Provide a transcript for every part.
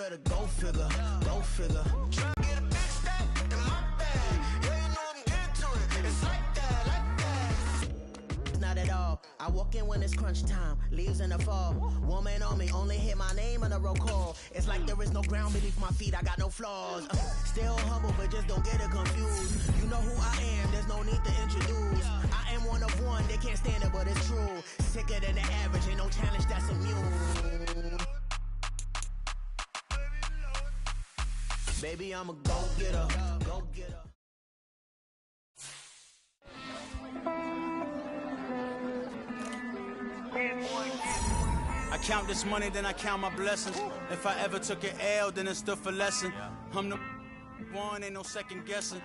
better go figure, go figure. Try to get a big step in my bag. Yeah, you know I'm into it. It's like that, like that. Not at all. I walk in when it's crunch time. Leaves in the fall. Woman on me, only hit my name on the roll call. It's like there is no ground beneath my feet. I got no flaws. Still humble, but just don't get it confused. You know who I am. There's no need to introduce. I am one of one. They can't stand it, but it's true. Sicker than the average. Ain't no challenge that's immune. Baby, I'm a go-getter, go-getter. I count this money, then I count my blessings. If I ever took an L, then it stood for lesson. I'm the one, ain't no second guessing.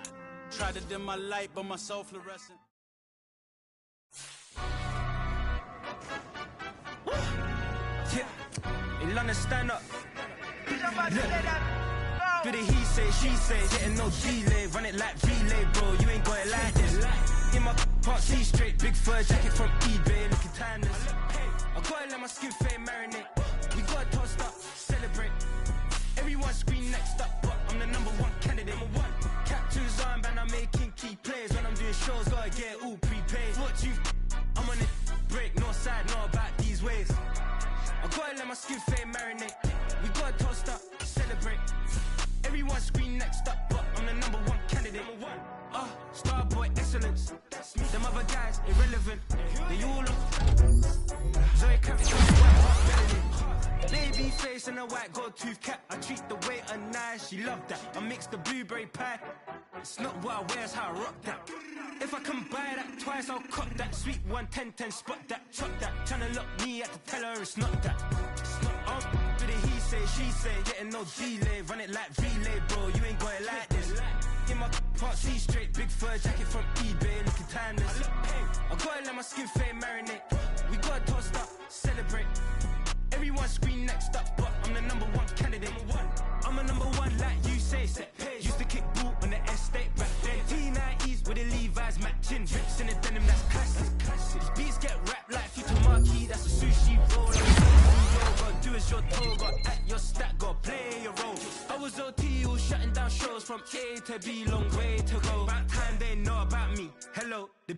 Tried to dim my light, but my soul fluorescent. Yeah, in London, stand up. Do the he say, she say, getting no delay. Run it like relay, bro, you ain't got it like this. In my part, see straight, big fur jacket from eBay, looking timeless. I gotta let my skin fade marinate. We gotta toast up, celebrate. Everyone scream next up, but I'm the #1 candidate. Captures on, and I'm making key plays. When I'm doing shows, gotta get all prepaid. What you, I'm on it, break, no side, no about these ways. I gotta let my skin fade marinate. We gotta toast up, celebrate. Everyone scream next up, but I'm the #1 candidate. Starboy excellence. Them other guys irrelevant. They all look. Zoe Capital, baby face and a white gold tooth cap. I treat the waiter nice, she love that. I mix the blueberry pie. It's not what I wear, it's how I rock that. If I can buy that twice, I'll cut that. Sweet 110, spot that, chop that. Tryna lock me, I to tell her it's not that. It's not do the he say, she say, getting no delay. Run it like relay, bro, you ain't got it like this. In my part, see straight, big fur jacket from eBay, looking timeless. I gotta let my skin fade marinate. We gotta toast up, celebrate. Everyone scream next up, but I'm the #1 candidate. I'm a #1 like you say, set page. Used to kick boot on the estate back then. T90s with the Levi's matching. Rips in the denim, that's classic. These beats get wrapped like Future Marquee, that's a sushi roll. Gotta do as you're told, gotta act your stat, gotta play your role. I was OT, all shutting down shows from A to B, long way to go. About time they know about me. Hello, the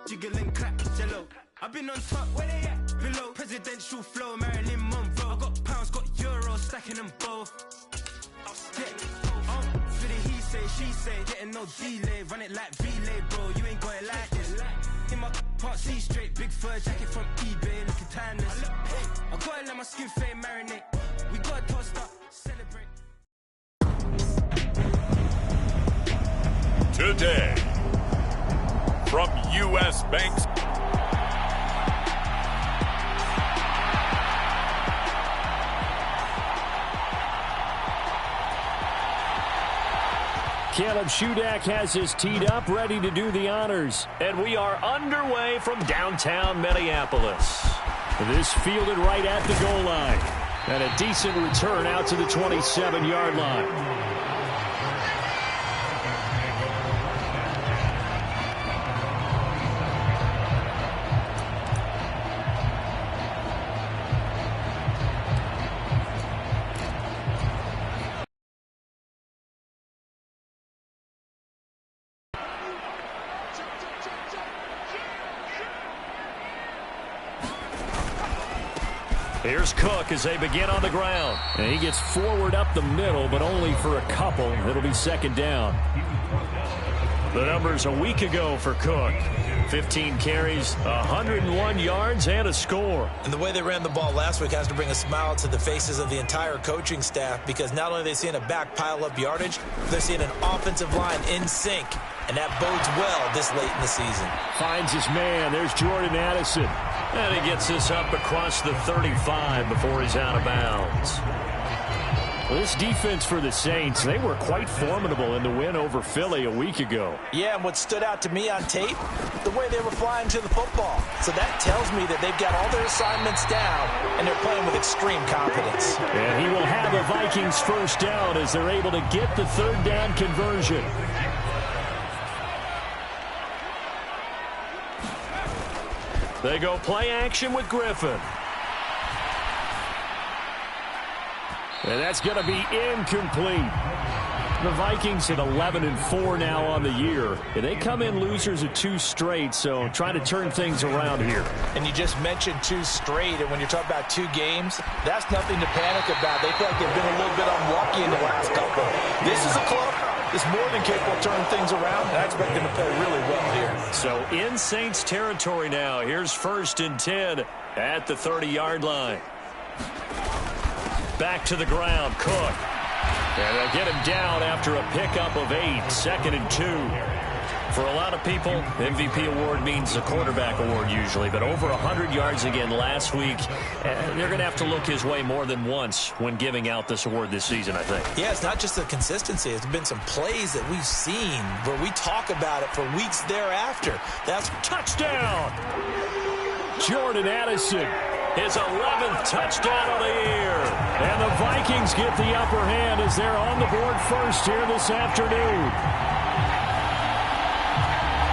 jiggle and clap, jello. I've been on top, where they at? Below, presidential flow, Marilyn Monroe. I got pounds, got euros, stacking them both. Yeah, do the he say, she say, getting no delay. Run it like relay, bro, you ain't got it like this. In my part, see straight, big fur jacket from eBay, looking timeless. I gotta let my skin fade marinate. We gotta toast up, celebrate. Today, from U.S. Banks. Caleb Shudak has his teed up, ready to do the honors. And we are underway from downtown Minneapolis. This fielded right at the goal line. And a decent return out to the 27-yard line. Here's Cook as they begin on the ground. And he gets forward up the middle, but only for a couple. It'll be second down. The numbers a week ago for Cook. 15 carries, 101 yards, and a score. And the way they ran the ball last week has to bring a smile to the faces of the entire coaching staff, because not only are they seeing a back pile up yardage, they're seeing an offensive line in sync. And that bodes well this late in the season. Finds his man. There's Jordan Addison. And he gets this up across the 35 before he's out of bounds. Well, this defense for the Saints, they were quite formidable in the win over Philly a week ago. Yeah, and what stood out to me on tape, the way they were flying to the football. So that tells me that they've got all their assignments down, and they're playing with extreme confidence. And he will have a Vikings first down as they're able to get the third down conversion. They go play action with Griffin. And that's going to be incomplete. The Vikings at 11-4 now on the year. And they come in losers of 2 straight, so trying to turn things around here. And you just mentioned 2 straight, and when you're talking about 2 games, that's nothing to panic about. They feel like they've been a little bit unlucky in the last couple. This is a club that's more than capable of turning things around, and I expect them to play really well here. So in Saints territory now. Here's 1st and 10 at the 30-yard line. Back to the ground, Cook. And they'll get him down after a pickup of 8, 2nd and 2. For a lot of people, MVP award means a quarterback award usually, but over 100 yards again last week. They're going to have to look his way more than once when giving out this award this season, I think. Yeah, it's not just the consistency. There's been some plays that we've seen where we talk about it for weeks thereafter. That's touchdown! Jordan Addison, his 11th touchdown of the year. And the Vikings get the upper hand as they're on the board first here this afternoon.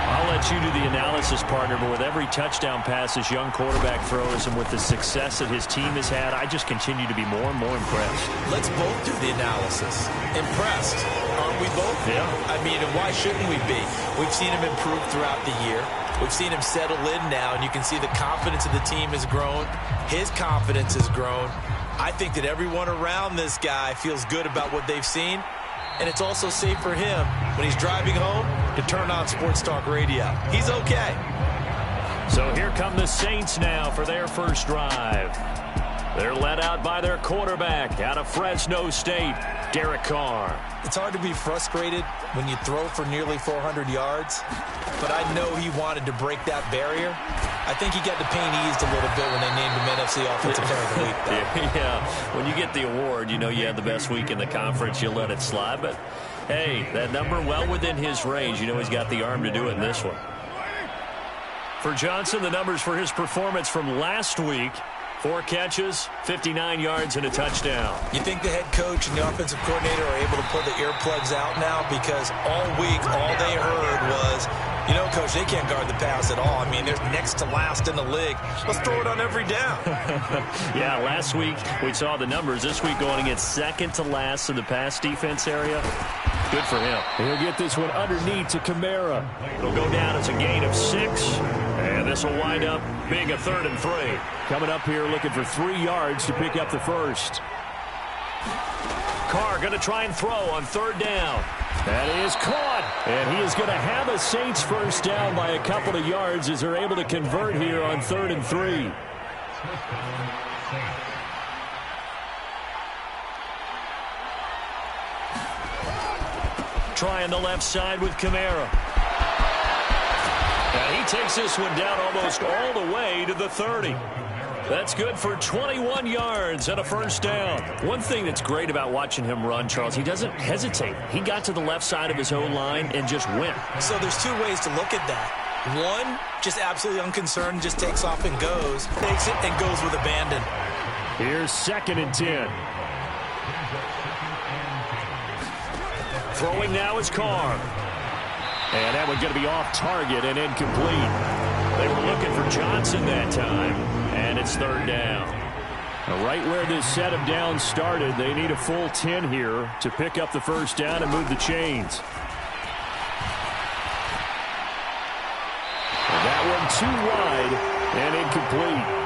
I'll let you do the analysis, partner, but with every touchdown pass this young quarterback throws and with the success that his team has had, I just continue to be more and more impressed. Let's both do the analysis. Impressed, aren't we both? Yeah. I mean, and why shouldn't we be? We've seen him improve throughout the year. We've seen him settle in now, and you can see the confidence of the team has grown. His confidence has grown. I think that everyone around this guy feels good about what they've seen, and it's also safe for him when he's driving home to turn on Sports Talk Radio. He's okay. So here come the Saints now for their first drive. They're led out by their quarterback out of Fresno State, Derek Carr. It's hard to be frustrated when you throw for nearly 400 yards, but I know he wanted to break that barrier. I think he got the pain eased a little bit when they named him NFC Offensive Player of the Week, though. Yeah, when you get the award, you know you had the best week in the conference, you let it slide. But, hey, that number well within his range. You know he's got the arm to do it in this one. For Johnson, the numbers for his performance from last week: 4 catches, 59 yards, and a touchdown. You think the head coach and the offensive coordinator are able to pull the earplugs out now? Because all week, all they heard was, you know, Coach, they can't guard the pass at all. I mean, they're next to last in the league. Let's throw it on every down. Yeah, last week we saw the numbers. This week going against second to last in the pass defense area. Good for him. He'll get this one underneath to Kamara. It'll go down as a gain of 6. And this will wind up being a 3rd and 3. Coming up here looking for 3 yards to pick up the first. Carr going to try and throw on 3rd down. That is caught. And he is going to have a Saints first down by a couple of yards as they're able to convert here on 3rd and 3. Trying the left side with Kamara. And he takes this one down almost all the way to the 30. That's good for 21 yards and a first down. One thing that's great about watching him run, Charles, he doesn't hesitate. He got to the left side of his own line and just went. So there's 2 ways to look at that. One, just absolutely unconcerned, just takes off and goes. Takes it and goes with abandon. Here's 2nd and 10. Throwing now is Carr. And that one's going to be off target and incomplete. They were looking for Johnson that time, and it's 3rd down. Now, right where this set of downs started, they need a full 10 here to pick up the first down and move the chains. And that one too wide and incomplete.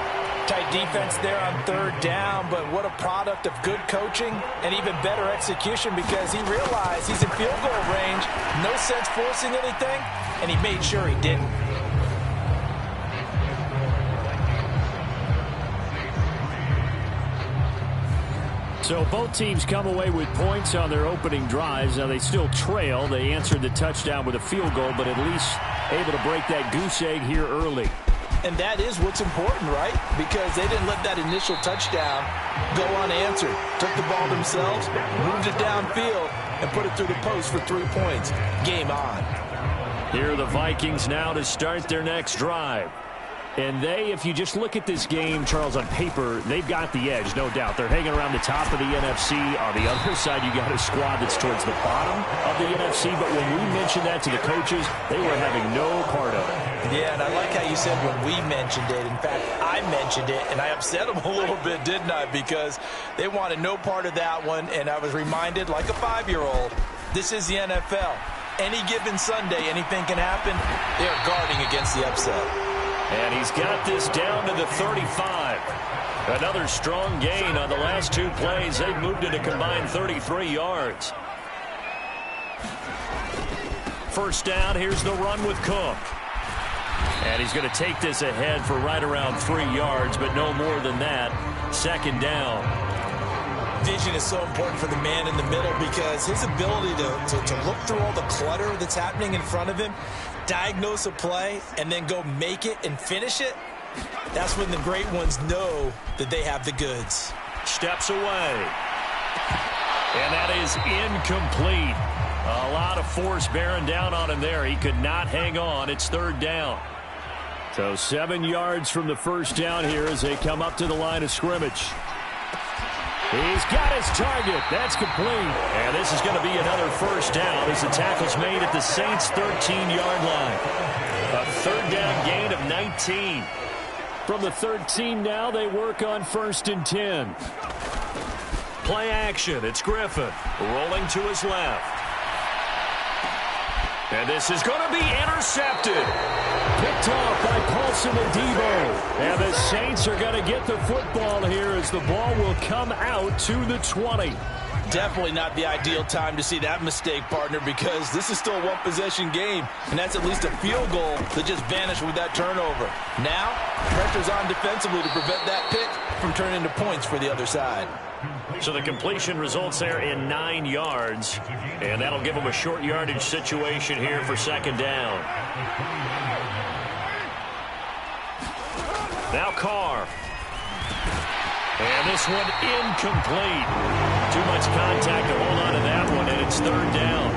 Tight defense there on 3rd down, but what a product of good coaching and even better execution, because he realized he's in field goal range, no sense forcing anything, and he made sure he didn't. So both teams come away with points on their opening drives. Now they still trail. They answered the touchdown with a field goal, but at least able to break that goose egg here early. And that is what's important, right? Because they didn't let that initial touchdown go unanswered. Took the ball themselves, moved it downfield, and put it through the post for 3 points. Game on. Here are the Vikings now to start their next drive. And they, if you just look at this game, Charles, on paper, they've got the edge, no doubt. They're hanging around the top of the NFC. On the other side, you got a squad that's towards the bottom of the NFC. But when we mentioned that to the coaches, they were having no part of it. Yeah, and I like how you said when we mentioned it. In fact, I mentioned it, and I upset them a little bit, didn't I? Because they wanted no part of that one, and I was reminded, like a 5-year-old, this is the NFL. Any given Sunday, anything can happen. They are guarding against the upset. And he's got this down to the 35. Another strong gain on the last 2 plays. They've moved it a combined 33 yards. First down, here's the run with Cook. And he's going to take this ahead for right around 3 yards, but no more than that. Second down. Vision is so important for the man in the middle because his ability to look through all the clutter that's happening in front of him, diagnose a play, and then go make it and finish it, that's when the great ones know that they have the goods. Steps away. And that is incomplete. A lot of force bearing down on him there. He could not hang on. It's third down. So 7 yards from the first down here as they come up to the line of scrimmage. He's got his target. That's complete. And this is going to be another first down as the tackle's made at the Saints' 13-yard line. A third down gain of 19. From the 13 now, they work on 1st and 10. Play action. It's Griffin rolling to his left. And this is going to be intercepted. Picked off by Paulson and Debo. And the Saints are going to get the football here as the ball will come out to the 20. Definitely not the ideal time to see that mistake, partner, because this is still a one-possession game, and that's at least a field goal that just vanished with that turnover. Now, pressure's on defensively to prevent that pick from turning into points for the other side. So the completion results there in 9 yards, and that'll give them a short yardage situation here for second down. Now Carr. And this one incomplete. Too much contact to hold on to that one, and it's third down.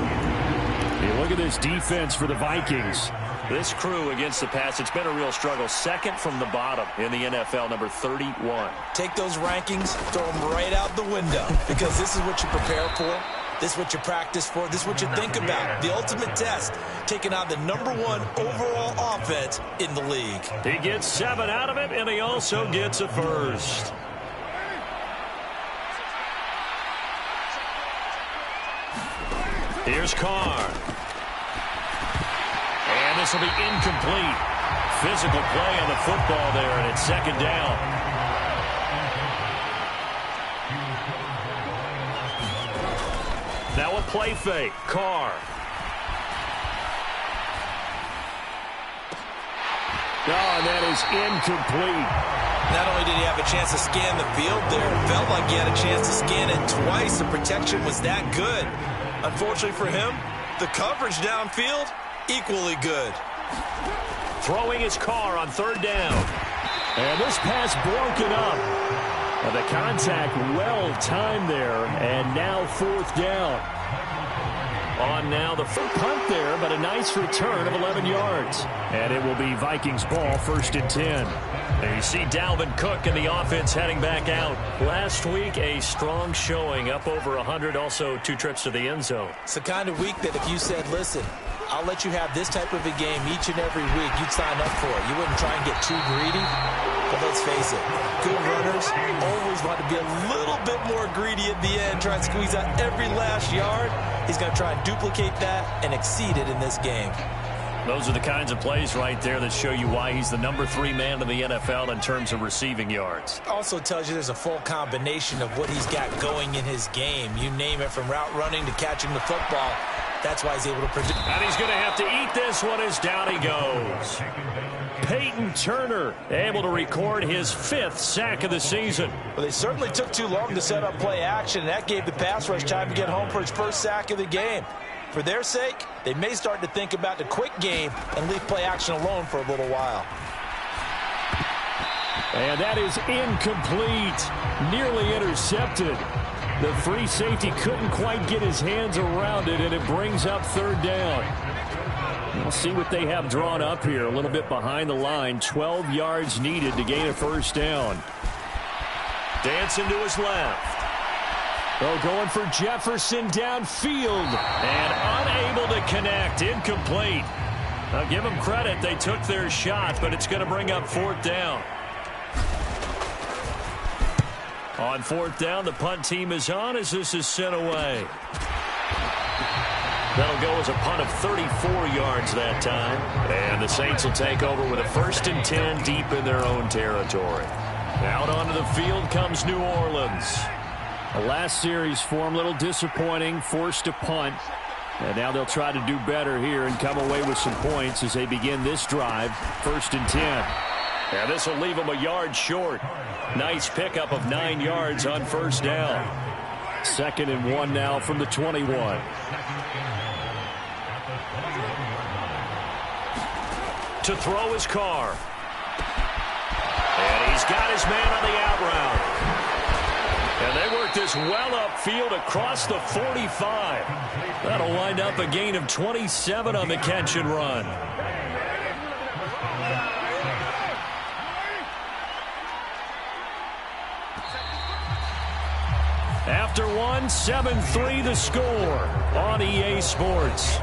You look at this defense for the Vikings. This crew against the pass, it's been a real struggle. Second from the bottom in the NFL, number 31. Take those rankings, throw them right out the window, because this is what you prepare for. This is what you practice for. This is what you think about. The ultimate test, taking on the #1 overall offense in the league. He gets 7 out of it, and he also gets a first. Here's Carr. And this will be incomplete. Physical play on the football there, and it's second down. Now a play fake. Carr. Oh, and that is incomplete. Not only did he have a chance to scan the field there, it felt like he had a chance to scan it twice. The protection was that good. Unfortunately for him, the coverage downfield, equally good. Throwing his Carr on third down. And this pass broken up. The contact well timed there, and now fourth down. On now the full punt there, but a nice return of 11 yards. And it will be Vikings ball, 1st and 10. There you see Dalvin Cook and the offense heading back out. Last week, a strong showing, up over 100, also 2 trips to the end zone. It's the kind of week that if you said, listen, I'll let you have this type of a game each and every week, you'd sign up for it. You wouldn't try and get too greedy. But let's face it, good runners always want to be a little bit more greedy at the end, try and squeeze out every last yard. He's going to try and duplicate that and exceed it in this game. Those are the kinds of plays right there that show you why he's the #3 man in the NFL in terms of receiving yards. Also tells you there's a full combination of what he's got going in his game. You name it, from route running to catching the football. That's why he's able to produce. And he's going to have to eat this one as down he goes. Peyton Turner able to record his 5th sack of the season. Well, they certainly took too long to set up play action, and that gave the pass rush time to get home for his first sack of the game. For their sake, they may start to think about the quick game and leave play action alone for a little while. And that is incomplete. Nearly intercepted. The free safety couldn't quite get his hands around it, and it brings up third down. We'll see what they have drawn up here. A little bit behind the line. 12 yards needed to gain a first down. Dancing to his left. Oh, going for Jefferson downfield. And unable to connect. Incomplete. Now give them credit. They took their shot, but it's going to bring up fourth down. On fourth down, the punt team is on as this is sent away. That'll go as a punt of 34 yards that time. And the Saints will take over with a 1st and 10 deep in their own territory. Out onto the field comes New Orleans. The last series for them, a little disappointing, forced to punt. And now they'll try to do better here and come away with some points as they begin this drive, 1st and 10. And this will leave them a yard short. Nice pickup of 9 yards on first down. 2nd and 1 now from the 21. To throw his car. And he's got his man on the out route. And they work this well upfield across the 45. That'll wind up a gain of 27 on the catch and run. After one, 7-3 the score on EA Sports.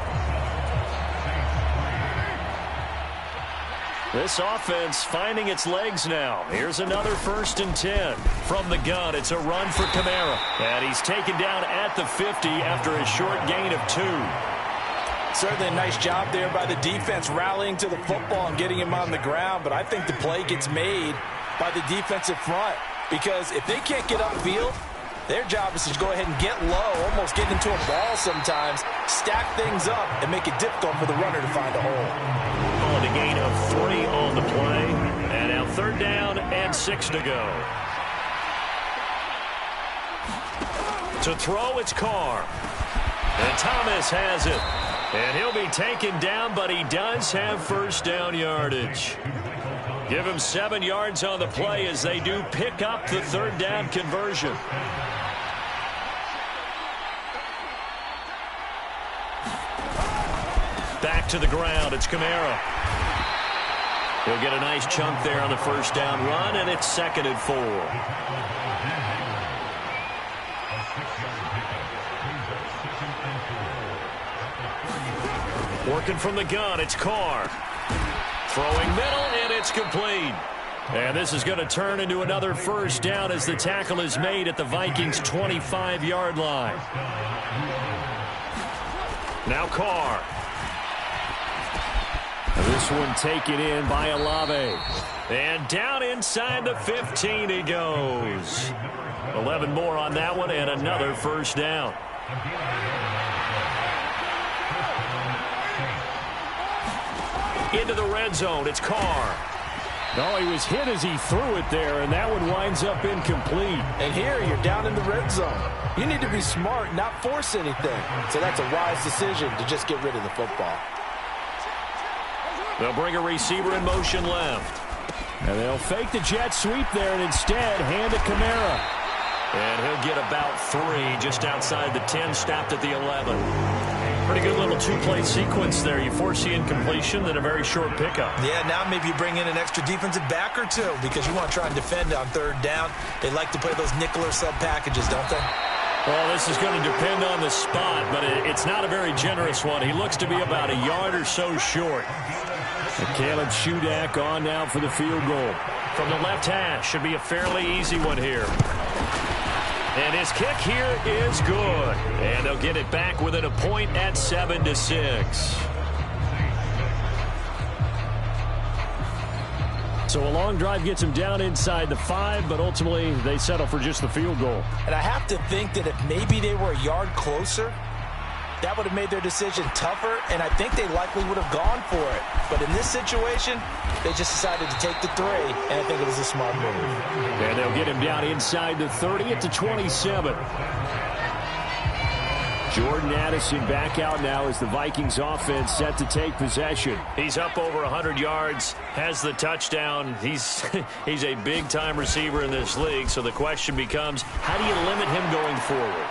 This offense finding its legs now. Here's another 1st and 10. From the gun, it's a run for Kamara. And he's taken down at the 50 after a short gain of 2. Certainly a nice job there by the defense rallying to the football and getting him on the ground. But I think the play gets made by the defensive front. Because if they can't get upfield, their job is to go ahead and get low, almost get into a ball sometimes, stack things up, and make it difficult for the runner to find a hole. On a gain of 3 on the play. And now 3rd down and 6 to go. To throw, it's Carr. And Thomas has it. And he'll be taken down, but he does have first down yardage. Give him 7 yards on the play as they do pick up the 3rd down conversion. Back to the ground. It's Kamara. He'll get a nice chunk there on the first down run, and it's 2nd and 4. Working from the gun, it's Carr. Throwing middle, and it's complete. And this is going to turn into another first down as the tackle is made at the Vikings' 25-yard line. Now Carr. This one taken in by Olave. And down inside the 15 he goes. 11 more on that one and another first down. Into the red zone. It's Carr. No, he was hit as he threw it there, and that one winds up incomplete. And here you're down in the red zone. You need to be smart, not force anything. So that's a wise decision to just get rid of the football. They'll bring a receiver in motion left. And they'll fake the jet sweep there and instead hand to Kamara. And he'll get about 3 just outside the 10, stopped at the 11. Pretty good little 2-play sequence there. You force the incompletion, then a very short pickup. Yeah, now maybe you bring in an extra defensive back or 2 because you want to try and defend on 3rd down. They like to play those nickel or sub packages, don't they? Well, this is going to depend on the spot, but it's not a very generous one. He looks to be about a yard or so short. And Caleb Shudak on now for the field goal. From the left hash, should be a fairly easy one here. And his kick here is good. And they'll get it back within a point at 7-6. So a long drive gets them down inside the 5, but ultimately they settle for just the field goal. And I have to think that if maybe they were a yard closer, that would have made their decision tougher, and I think they likely would have gone for it. But in this situation, they just decided to take the 3, and I think it was a smart move. And they'll get him down inside the 30 at the 27. Jordan Addison back out now as the Vikings offense set to take possession. He's up over 100 yards, has the touchdown. He's a big-time receiver in this league, so the question becomes, how do you limit him going forward?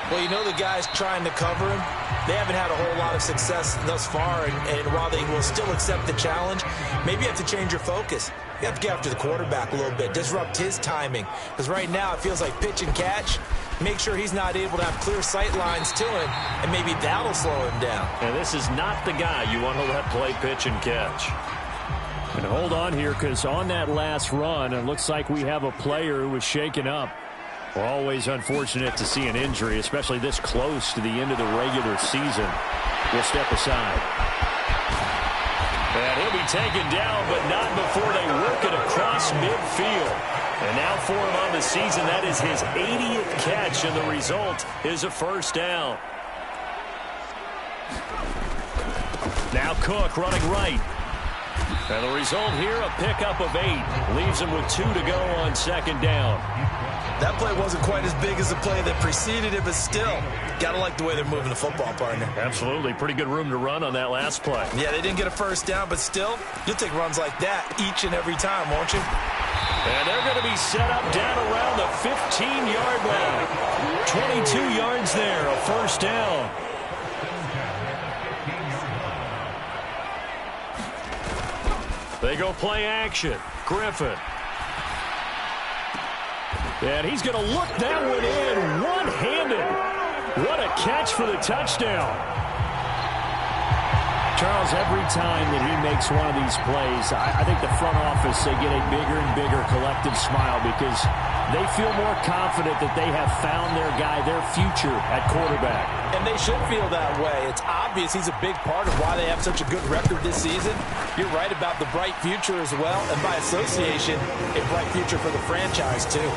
Well, you know the guys trying to cover him, they haven't had a whole lot of success thus far, and while they will still accept the challenge, maybe you have to change your focus. You have to get after the quarterback a little bit, disrupt his timing, because right now it feels like pitch and catch. Make sure he's not able to have clear sight lines to him, and maybe that'll slow him down. And this is not the guy you want to let play pitch and catch. And hold on here, because on that last run, it looks like we have a player who was shaken up. We're always unfortunate to see an injury, especially this close to the end of the regular season. We'll step aside. And he'll be taken down, but not before they work it across midfield. And now for him on the season, that is his 80th catch, and the result is a first down. Now Cook running right. And the result here, a pickup of 8. Leaves him with 2 to go on second down. That play wasn't quite as big as the play that preceded it, but still, got to like the way they're moving the football, partner. Absolutely. Pretty good room to run on that last play. Yeah, they didn't get a first down, but still, you'll take runs like that each and every time, won't you? And they're going to be set up down around the 15-yard line. 22 yards there, a first down. They go play action. Griffin. And he's going to look that one in one-handed. What a catch for the touchdown. Charles, every time that he makes one of these plays, I think the front office, they get a bigger and bigger collective smile because they feel more confident that they have found their guy, their future at quarterback. And they should feel that way. It's obvious he's a big part of why they have such a good record this season. You're right about the bright future as well, and by association, a bright future for the franchise too.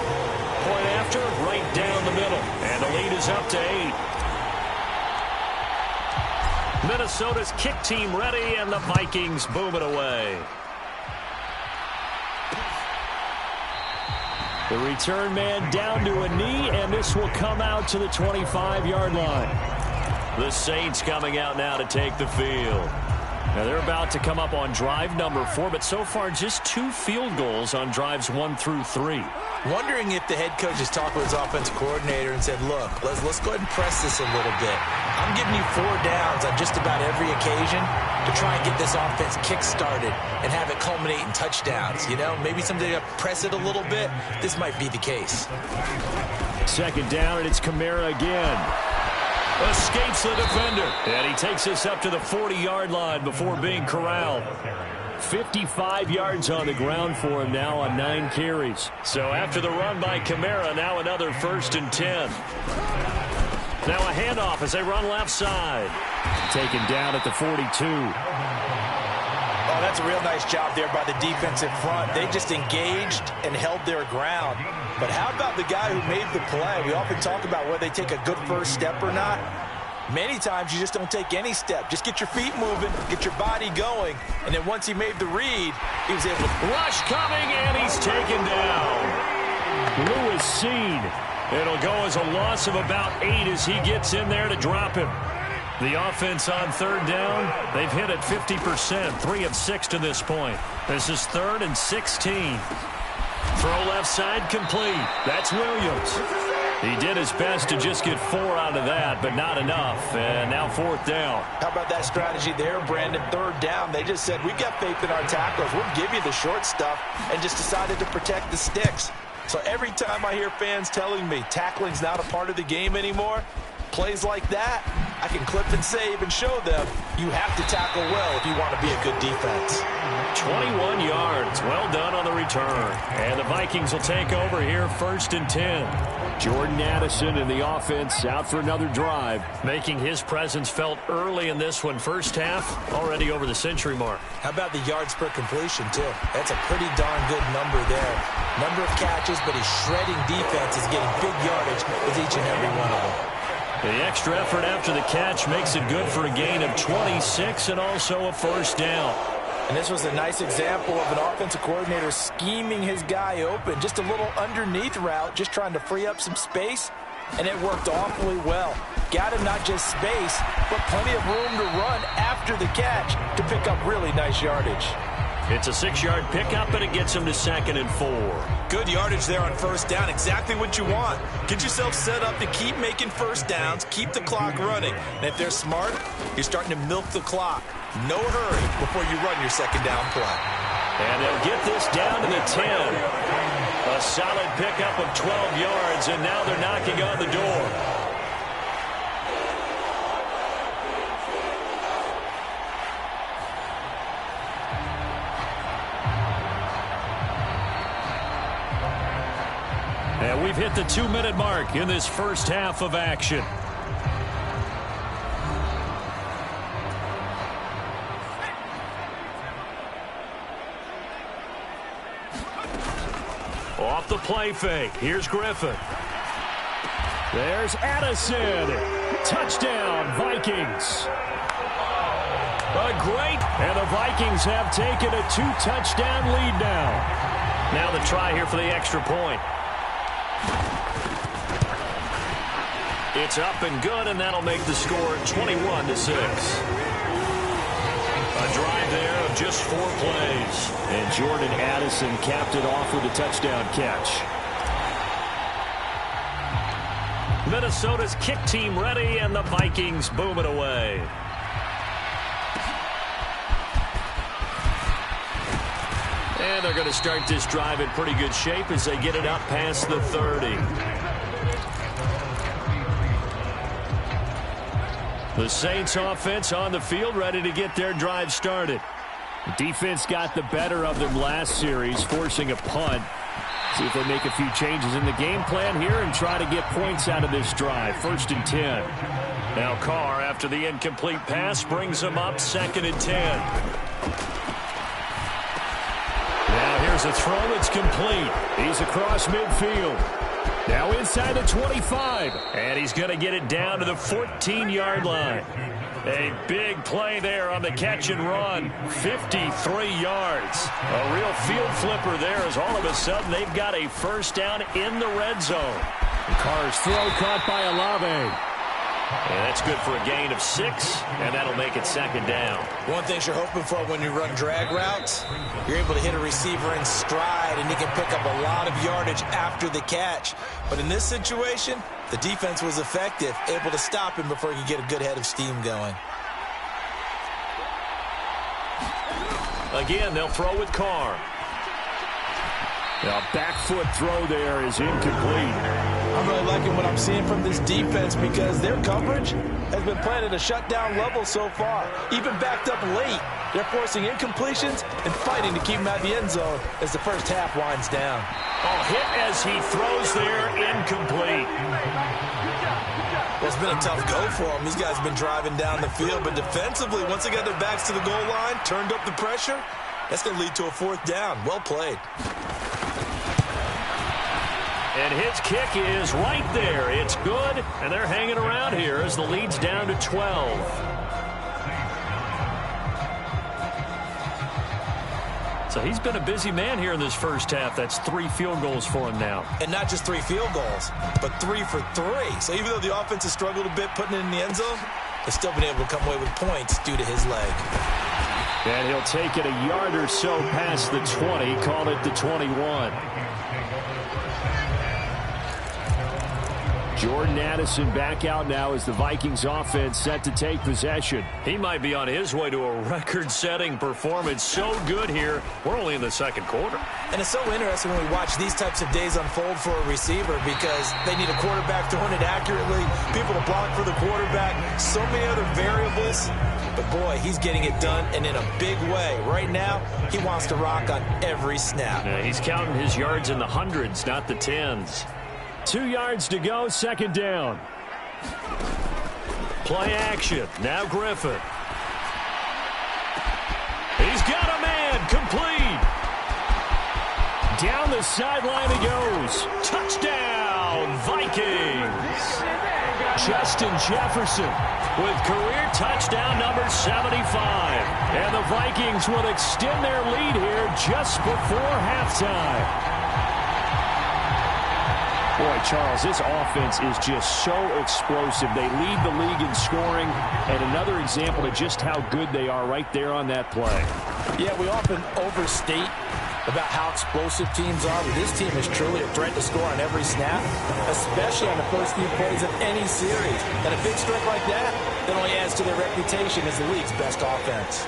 Point after, right down the middle, and the lead is up to 8. Minnesota's kick team ready, and the Vikings boom it away. The return man down to a knee, and this will come out to the 25-yard line. The Saints coming out now to take the field. Now they're about to come up on drive number 4, but so far just 2 field goals on drives 1 through 3. Wondering if the head coach has talked with his offensive coordinator and said, look, let's go ahead and press this a little bit. I'm giving you 4 downs on just about every occasion to try and get this offense kick-started and have it culminate in touchdowns. You know, maybe someday to press it a little bit. This might be the case. Second down, and it's Kamara again. Escapes the defender. And he takes us up to the 40-yard line before being corralled. 55 yards on the ground for him now on 9 carries. So after the run by Kamara, now another 1st and 10. Now a handoff as they run left side. Taken down at the 42. Oh, that's a real nice job there by the defensive front. They just engaged and held their ground. But how about the guy who made the play? We often talk about whether they take a good first step or not. Many times you just don't take any step. Just get your feet moving, get your body going, and then once he made the read, he was able to... Rush coming, and he's taken down. Lewis seen. It'll go as a loss of about 8 as he gets in there to drop him. The offense on 3rd down, they've hit it 50%, 3 of 6 to this point. This is 3rd and 16. Throw left side complete. That's Williams. He did his best to just get 4 out of that, but not enough. And now 4th down. How about that strategy there, Brandon? 3rd down, they just said, we've got faith in our tacklers. We'll give you the short stuff, and just decided to protect the sticks. So every time I hear fans telling me tackling's not a part of the game anymore, plays like that, I can clip and save and show them you have to tackle well if you want to be a good defense. 21 yards. Well done on the return. And the Vikings will take over here 1st and 10. Jordan Addison in the offense out for another drive, making his presence felt early in this one. First half already over the century mark. How about the yards per completion, too? That's a pretty darn good number there. Number of catches, but his shredding defense is getting big yardage with each and every one of them. The extra effort after the catch makes it good for a gain of 26 and also a 1st down. And this was a nice example of an offensive coordinator scheming his guy open. Just a little underneath route, just trying to free up some space, and it worked awfully well. Got him not just space, but plenty of room to run after the catch to pick up really nice yardage. It's a 6-yard pickup, and it gets him to 2nd and 4. Good yardage there on first down. Exactly what you want. Get yourself set up to keep making first downs, keep the clock running. And if they're smart, you're starting to milk the clock. No hurry before you run your second down play. And they'll get this down to the 10. A solid pickup of 12 yards, and now they're knocking on the door. And we've hit the 2-minute mark in this first half of action. Off the play fake. Here's Griffin. There's Addison. Touchdown, Vikings. And the Vikings have taken a 2-touchdown lead now. Now the try here for the extra point. It's up and good, and that'll make the score 21-6. A drive there of just 4 plays. And Jordan Addison capped it off with a touchdown catch. Minnesota's kick team ready, and the Vikings boom it away. And they're going to start this drive in pretty good shape as they get it up past the 30. The Saints offense on the field, ready to get their drive started. The defense got the better of them last series, forcing a punt. See if they make a few changes in the game plan here and try to get points out of this drive. 1st and 10. Now Carr, after the incomplete pass, brings them up 2nd and 10. Now here's a throw. It's complete. He's across midfield. Now inside the 25. And he's going to get it down to the 14-yard line. A big play there on the catch and run. 53 yards. A real field flipper there as all of a sudden they've got a first down in the red zone. Carr's throw caught by Olave. And that's good for a gain of 6, and that'll make it 2nd down. One thing you're hoping for when you run drag routes, you're able to hit a receiver in stride, and he can pick up a lot of yardage after the catch. But in this situation, the defense was effective, able to stop him before he could get a good head of steam going. Again, they'll throw with Carr. A back foot throw there is incomplete. I'm really liking what I'm seeing from this defense because their coverage has been playing at a shutdown level so far. Even backed up late, they're forcing incompletions and fighting to keep him out of the end zone as the first half winds down. Oh, hit as he throws there, incomplete. Well, it's been a tough go for them. These guys have been driving down the field, but defensively, once they got their backs to the goal line, turned up the pressure, that's going to lead to a 4th down. Well played. And his kick is right there. It's good, and they're hanging around here as the lead's down to 12. So he's been a busy man here in this first half. That's 3 field goals for him now. And not just 3 field goals, but 3 for 3. So even though the offense has struggled a bit putting it in the end zone, they've still been able to come away with points due to his leg. And he'll take it a yard or so past the 20, call it the 21. Jordan Addison back out now as the Vikings offense set to take possession. He might be on his way to a record-setting performance. So good here. We're only in the 2nd quarter. And it's so interesting when we watch these types of days unfold for a receiver because they need a quarterback throwing it accurately, people to block for the quarterback, so many other variables. But, boy, he's getting it done and in a big way. Right now, he wants to rock on every snap. Yeah, he's counting his yards in the hundreds, not the tens. 2 yards to go, 2nd down. Play action. Now Griffin. He's got a man. Complete. Down the sideline he goes. Touchdown, Vikings. Justin Jefferson with career touchdown number 75. And the Vikings will extend their lead here just before halftime. Boy, Charles, this offense is just so explosive. They lead the league in scoring, and another example of just how good they are right there on that play. Yeah, we often overstate about how explosive teams are, but this team is truly a threat to score on every snap, especially on the first few plays of any series. And a big strike like that only adds to their reputation as the league's best offense.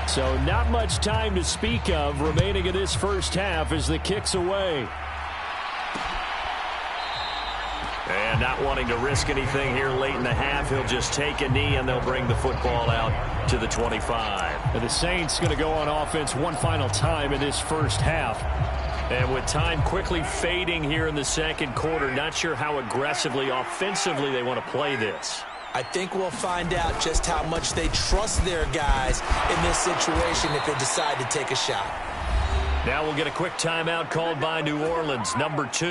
So not much time to speak of remaining in this first half as the kick's away. And not wanting to risk anything here late in the half, he'll just take a knee and they'll bring the football out to the 25. And the Saints going to go on offense one final time in this first half. And with time quickly fading here in the second quarter, not sure how aggressively, offensively they want to play this. I think we'll find out just how much they trust their guys in this situation if they decide to take a shot. Now we'll get a quick timeout called by New Orleans, number 2,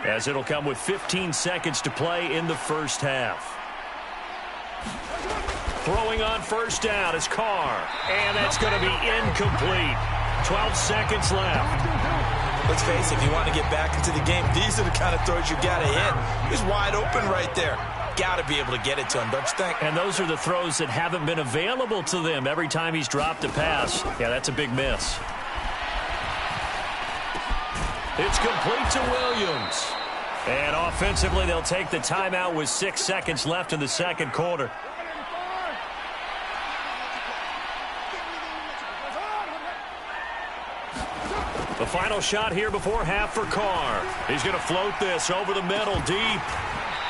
as it'll come with 15 seconds to play in the first half. Throwing on first down is Carr, and that's going to be incomplete. 12 seconds left. Let's face it, if you want to get back into the game, these are the kind of throws you got to hit. He's wide open right there. Got to be able to get it to him, don't you think? And those are the throws that haven't been available to them every time he's dropped a pass. Yeah, that's a big miss. It's complete to Williams. And offensively, they'll take the timeout with 6 seconds left in the second quarter. The final shot here before half for Carr. He's going to float this over the middle, deep.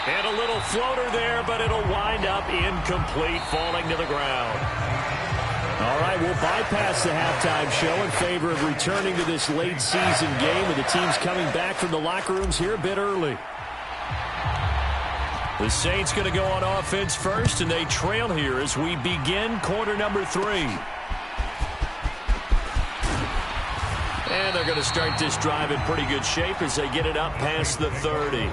And a little floater there, but it'll wind up incomplete, falling to the ground. All right, we'll bypass the halftime show in favor of returning to this late season game, with the teams coming back from the locker rooms here a bit early. The Saints going to go on offense first, and they trail here as we begin quarter number 3. And they're going to start this drive in pretty good shape as they get it up past the 30.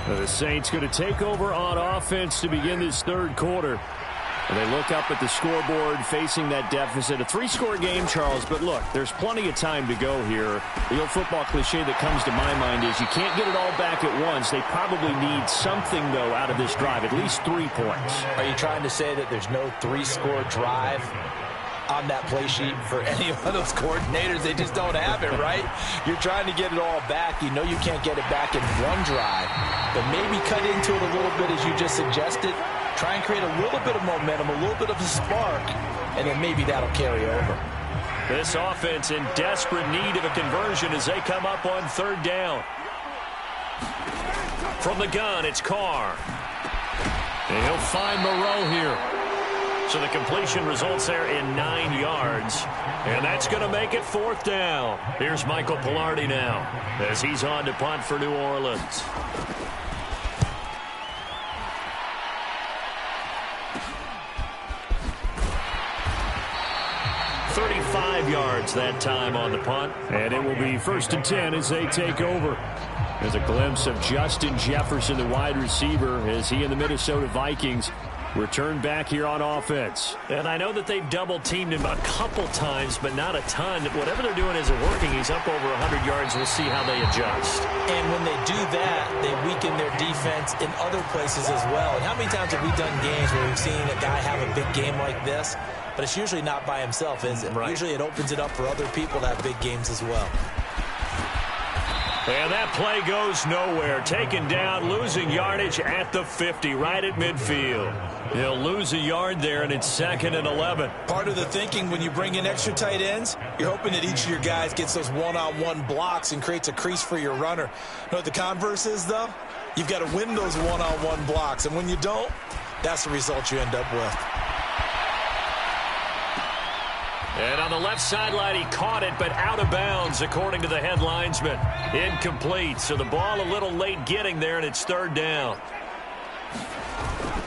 The Saints going to take over on offense to begin this third quarter. And they look up at the scoreboard facing that deficit. A 3-score game, Charles, but look, there's plenty of time to go here. The old football cliche that comes to my mind is you can't get it all back at once. They probably need something, though, out of this drive, at least 3 points. Are you trying to say that there's no 3-score drive on that play sheet for any of those coordinators? They just don't have it, right? You're trying to get it all back. You know you can't get it back in one drive, but maybe cut into it a little bit as you just suggested. Try and create a little bit of momentum, a little bit of a spark, and then maybe that'll carry over. This offense in desperate need of a conversion as they come up on third down. From the gun, it's Carr. And he'll find Moreau here. So the completion results there in 9 yards. And that's going to make it fourth down. Here's Michael Pilardi now as he's on to punt for New Orleans. Yards that time on the punt, and it will be 1st and 10 as they take over. There's a glimpse of Justin Jefferson, the wide receiver, as he and the Minnesota Vikings return back here on offense. And I know that they've double-teamed him a couple times, but not a ton. Whatever they're doing isn't working. He's up over 100 yards. We'll see how they adjust. And when they do that, they weaken their defense in other places as well. And how many times have we done games where we've seen a guy have a big game like this? But it's usually not by himself, is it? Right. Usually it opens it up for other people to have big games as well. And that play goes nowhere. Taken down, losing yardage at the 50, right at midfield. He'll lose a yard there, and it's 2nd and 11. Part of the thinking when you bring in extra tight ends, you're hoping that each of your guys gets those one-on-one blocks and creates a crease for your runner. You know what the converse is, though? You've got to win those one-on-one blocks, and when you don't, that's the result you end up with. And on the left sideline, he caught it, but out of bounds, according to the head linesman. Incomplete, so the ball a little late getting there, and it's 3rd down.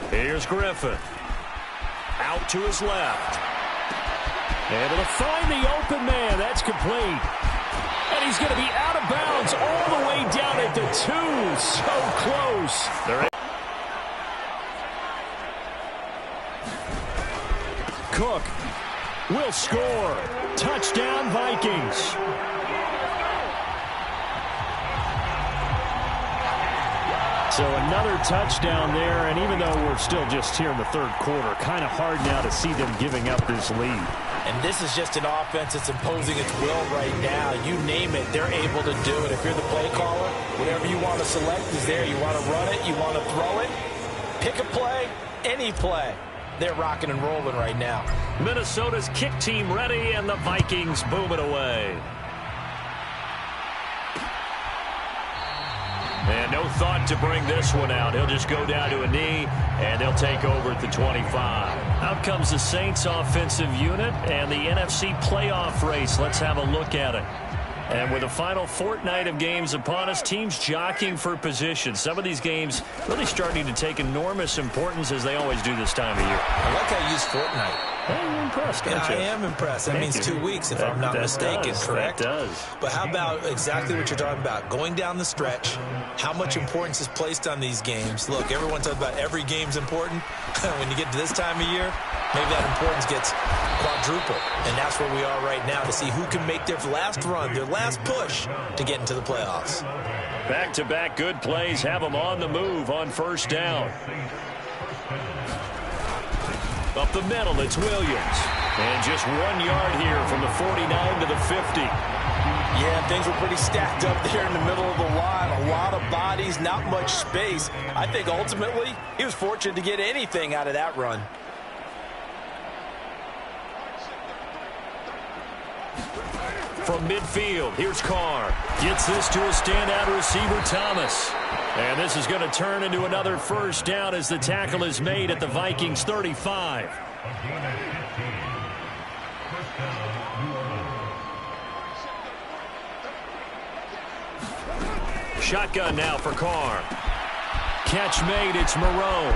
Here's Griffin. Out to his left. Able to find the open man. That's complete. And he's going to be out of bounds all the way down at the 2. So close. Cook will score. Touchdown, Vikings. So another touchdown there, and even though we're still just here in the third quarter, kind of hard now to see them giving up this lead. And this is just an offense that's imposing its will right now. You name it, they're able to do it. If you're the play caller, whatever you want to select is there. You want to run it, you want to throw it, pick a play, any play. They're rocking and rolling right now. Minnesota's kick team ready, and the Vikings boom it away. And no thought to bring this one out. He'll just go down to a knee, and they'll take over at the 25. Out comes the Saints offensive unit and the NFC playoff race. Let's have a look at it. And with the final fortnight of games upon us, teams jockeying for position. Some of these games really starting to take enormous importance, as they always do this time of year. I like how you use fortnight. Hey, you're impressed, don't you? I am impressed. That means 2 weeks, if I'm not mistaken, correct? That does. But how about exactly what you're talking about? Going down the stretch, how much importance is placed on these games? Look, everyone talks about every game's important. When you get to this time of year, maybe that importance gets quadruple. And that's where we are right now, to see who can make their last run, their last push to get into the playoffs. Back-to-back good plays have them on the move on first down. Up the middle, it's Williams. And just 1 yard here from the 49 to the 50. Yeah, things were pretty stacked up there in the middle of the line. A lot of bodies, not much space. I think ultimately he was fortunate to get anything out of that run. From midfield, here's Carr. Gets this to a standout receiver, Thomas. And this is going to turn into another first down as the tackle is made at the Vikings 35. Shotgun now for Carr. Catch made, it's Moreau.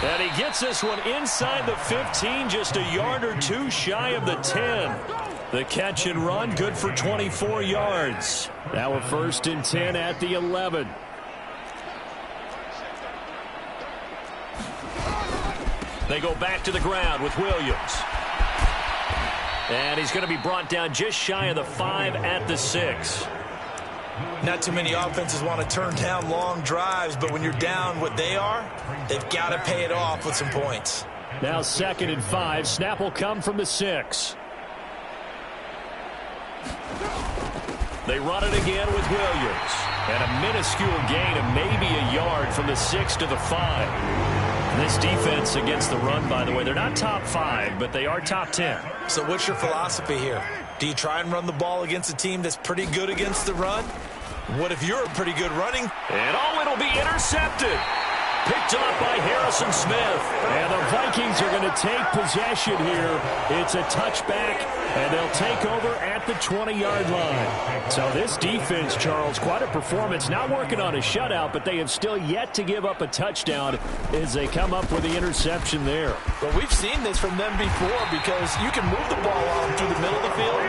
And he gets this one inside the 15, just a yard or two shy of the 10. The catch and run, good for 24 yards. Now a 1st and 10 at the 11. They go back to the ground with Williams. And he's going to be brought down just shy of the 5 at the 6. Not too many offenses want to turn down long drives, but when you're down what they are, they've got to pay it off with some points. Now 2nd and 5. Snap will come from the 6. They run it again with Williams. And a minuscule gain of maybe a yard from the 6 to the 5. This defense against the run, by the way, they're not top 5, but they are top 10. So what's your philosophy here? Do you try and run the ball against a team that's pretty good against the run? What if you're pretty good running? And it'll be intercepted. Picked up by Harrison Smith. And the Vikings are going to take possession here. It's a touchback, and they'll take over at the 20-yard line. So this defense, Charles, quite a performance. Not working on a shutout, but they have still yet to give up a touchdown as they come up with the interception there. Well, we've seen this from them before, because you can move the ball on through the middle of the field,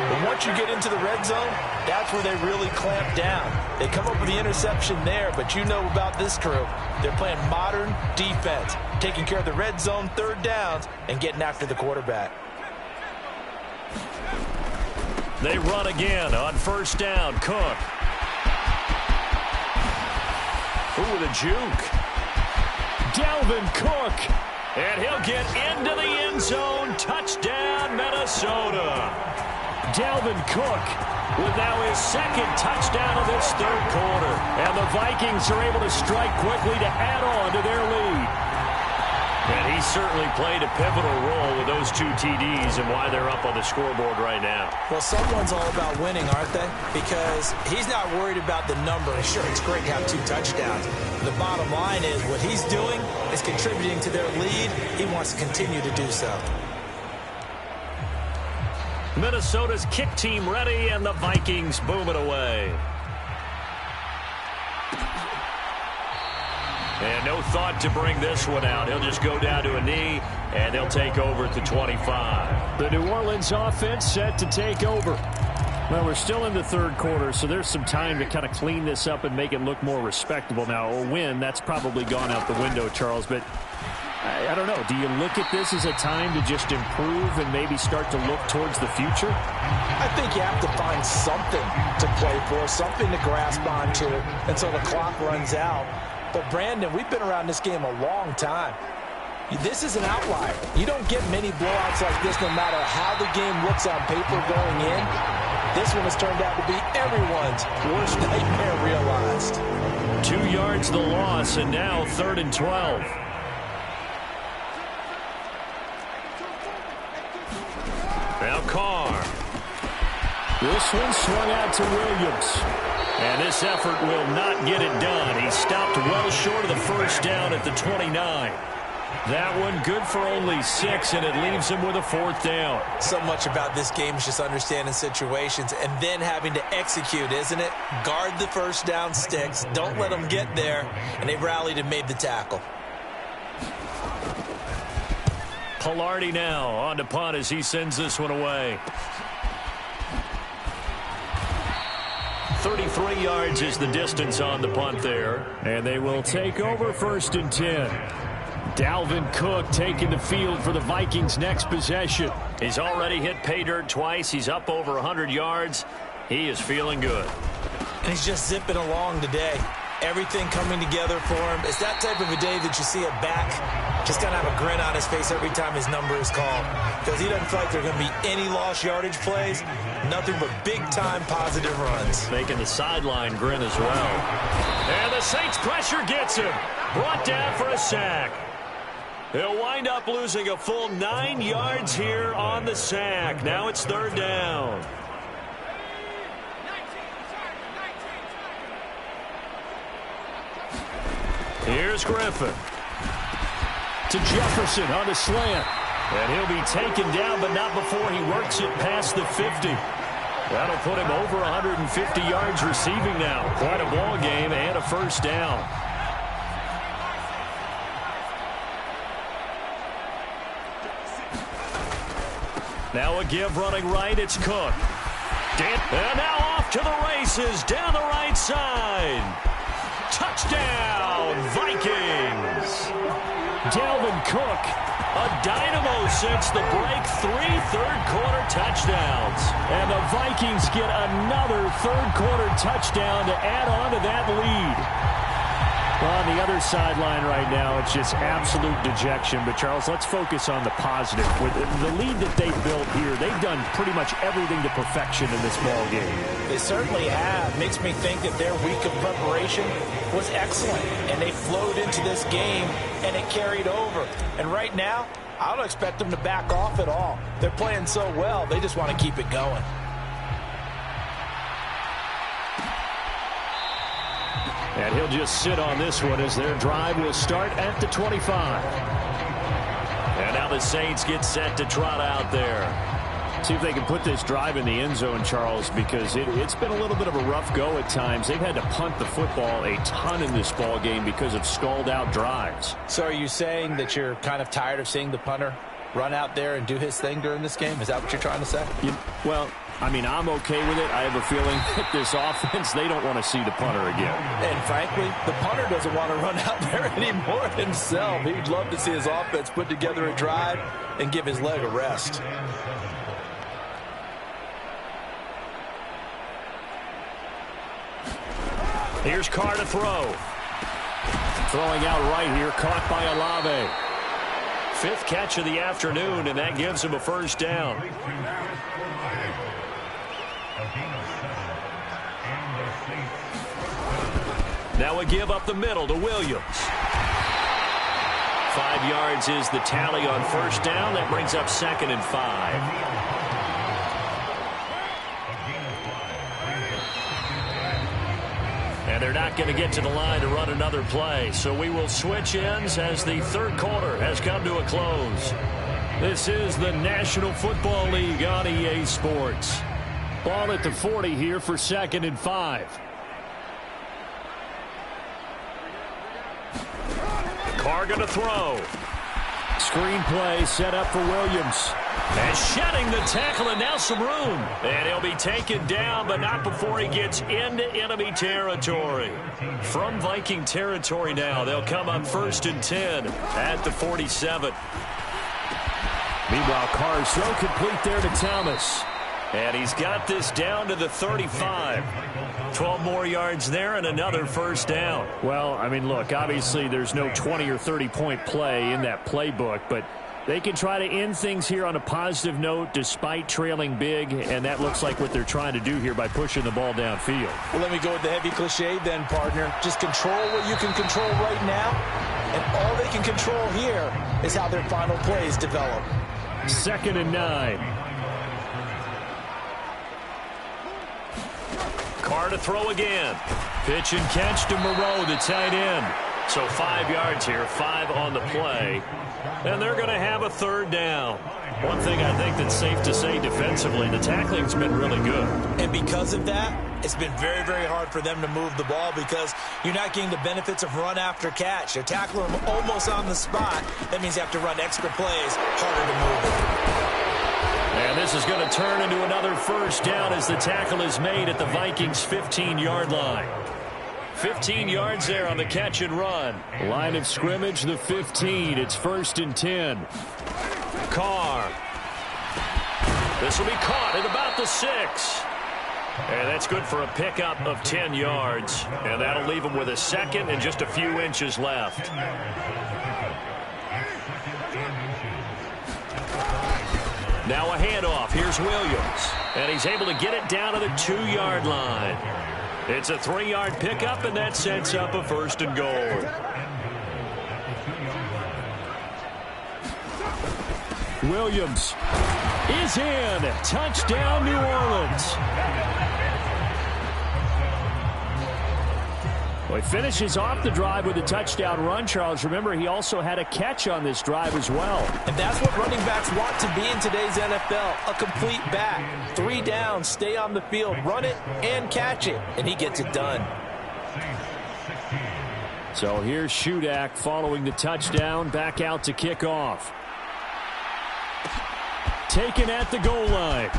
but once you get into the red zone, that's where they really clamp down. They come up with the interception there, but you know about this crew. They're playing modern defense, taking care of the red zone, 3rd downs, and getting after the quarterback. They run again on 1st down. Cook. Ooh, with a juke. Dalvin Cook. And he'll get into the end zone. Touchdown, Minnesota. Dalvin Cook with now his 2nd touchdown of this 3rd quarter. And the Vikings are able to strike quickly to add on to their lead. And he certainly played a pivotal role with those 2 TDs and why they're up on the scoreboard right now. Well, someone's all about winning, aren't they? Because he's not worried about the number. Sure, it's great to have 2 touchdowns. The bottom line is what he's doing is contributing to their lead. He wants to continue to do so. Minnesota's kick team ready, and the Vikings boom it away. And no thought to bring this one out. He'll just go down to a knee, and they'll take over at the 25. The New Orleans offense set to take over. Well, we're still in the 3rd quarter, so there's some time to kind of clean this up and make it look more respectable. Now, a win, that's probably gone out the window, Charles, but I don't know. Do you look at this as a time to just improve and maybe start to look towards the future? I think you have to find something to play for, something to grasp onto until the clock runs out. But, Brandon, we've been around this game a long time. This is an outlier. You don't get many blowouts like this no matter how the game looks on paper going in. This one has turned out to be everyone's worst nightmare realized. 2 yards the loss, and now 3rd and 12. Now Carr. This one swung out to Williams. And this effort will not get it done. He stopped well short of the first down at the 29. That one good for only 6, and it leaves him with a 4th down. So much about this game is just understanding situations and then having to execute, isn't it? Guard the first down sticks. Don't let them get there. And they rallied and made the tackle. Pilardi now on to punt as he sends this one away. 33 yards is the distance on the punt there. And they will take over 1st and 10. Dalvin Cook taking the field for the Vikings' next possession. He's already hit pay dirt twice. He's up over 100 yards. He is feeling good. And he's just zipping along today. Everything coming together for him. It's that type of a day that you see a back just kind of have a grin on his face every time his number is called. Because he doesn't feel like there are going to be any lost yardage plays. Nothing but big-time positive runs. Making the sideline grin as well. And the Saints pressure gets him. Brought down for a sack. He'll wind up losing a full 9 yards here on the sack. Now it's 3rd down. Here's Griffin. To Jefferson on the slant. And he'll be taken down, but not before he works it past the 50. That'll put him over 150 yards receiving now. Quite a ball game and a 1st down. Now a give running right. It's Cook. And now off to the races down the right side. Touchdown, Vikings. Dalvin Cook, a dynamo since the break. 3 third-quarter touchdowns. And the Vikings get another third-quarter touchdown to add on to that lead. Well, on the other sideline right now, it's just absolute dejection. But, Charles, let's focus on the positive. With the lead that they built here, they've done pretty much everything to perfection in this ball game. They certainly have. Makes me think that their week of preparation was excellent. And they flowed into this game, and it carried over. And right now, I don't expect them to back off at all. They're playing so well, they just want to keep it going. And he'll just sit on this one as their drive will start at the 25. And now the Saints get set to trot out there. See if they can put this drive in the end zone, Charles, because it's been a little bit of a rough go at times. They've had to punt the football a ton in this ball game because of stalled-out drives. So are you saying that you're kind of tired of seeing the punter run out there and do his thing during this game? Is that what you're trying to say? Well, I mean, I'm okay with it. I have a feeling that this offense, they don't want to see the punter again. And frankly, the punter doesn't want to run out there anymore himself. He'd love to see his offense put together a drive and give his leg a rest. Here's Carr to throw. Throwing out right here, caught by Olave. 5th catch of the afternoon, and that gives him a 1st down. Now a give up the middle to Williams. 5 yards is the tally on 1st down. That brings up 2nd and 5. And they're not going to get to the line to run another play. So we will switch ends as the 3rd quarter has come to a close. This is the National Football League on EA Sports. Ball at the 40 here for 2nd and 5. Carr going to throw. Screen play set up for Williams. And shedding the tackle, and now some room. And he'll be taken down, but not before he gets into enemy territory. From Viking territory now, they'll come up 1st and 10 at the 47. Meanwhile, Carr's throw complete there to Thomas. And he's got this down to the 35. 12 more yards there and another first down. Well, I mean, look, obviously there's no 20 or 30-point play in that playbook, but they can try to end things here on a positive note despite trailing big, and that looks like what they're trying to do here by pushing the ball downfield. Well, let me go with the heavy cliche then, partner. Just control what you can control right now, and all they can control here is how their final plays develop. 2nd and 9. Carr to throw again. Pitch and catch to Moreau, the tight end. So 5 yards here, 5 on the play. And they're going to have a 3rd down. One thing I think that's safe to say defensively, the tackling's been really good. And because of that, it's been very, very hard for them to move the ball because you're not getting the benefits of run after catch. You're tackling them almost on the spot. That means you have to run extra plays, harder to move it. And this is going to turn into another first down as the tackle is made at the Vikings' 15-yard line. 15 yards there on the catch and run. Line of scrimmage, the 15. It's 1st and 10. Carr. This will be caught at about the 6. And that's good for a pickup of 10 yards. And that'll leave him with a 2nd and just a few inches left. Now a handoff. Here's Williams. And he's able to get it down to the 2-yard line. It's a 3-yard pickup, and that sets up a 1st and goal. Williams is in. Touchdown, New Orleans. Well, he finishes off the drive with a touchdown run, Charles. Remember, he also had a catch on this drive as well. And that's what running backs want to be in today's NFL, a complete back. 3 downs, stay on the field, run it, and catch it. And he gets it done. So here's Shudak following the touchdown, back out to kick off. Taken at the goal line.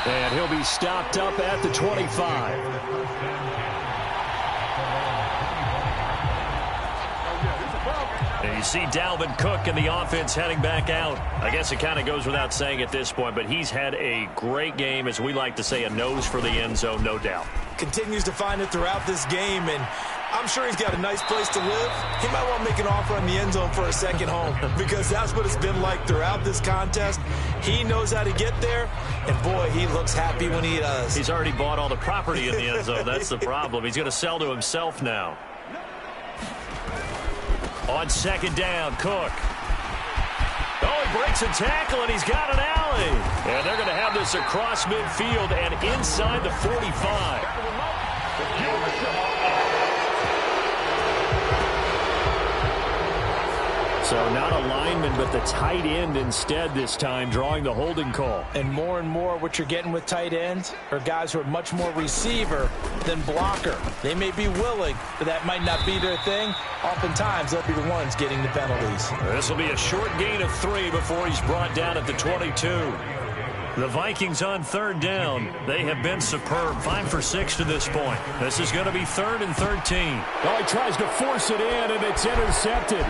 And he'll be stopped up at the 25. And you see Dalvin Cook and the offense heading back out. I guess it kind of goes without saying at this point, but he's had a great game, as we like to say, a nose for the end zone, no doubt. Continues to find it throughout this game, and I'm sure he's got a nice place to live. He might want to make an offer on the end zone for a second home because that's what it's been like throughout this contest. He knows how to get there, and boy, he looks happy when he does. He's already bought all the property in the end zone. That's the problem. He's going to sell to himself now. On 2nd down, Cook. Oh, he breaks a tackle, and he's got an alley. And they're going to have this across midfield and inside the 45. So not a lineman, but the tight end instead this time, drawing the holding call. And more what you're getting with tight ends are guys who are much more receiver than blocker. They may be willing, but that might not be their thing. Oftentimes, they'll be the ones getting the penalties. This will be a short gain of 3 before he's brought down at the 22. The Vikings on 3rd down. They have been superb. 5 for 6 to this point. This is going to be 3rd and 13. Oh, he tries to force it in, and it's intercepted.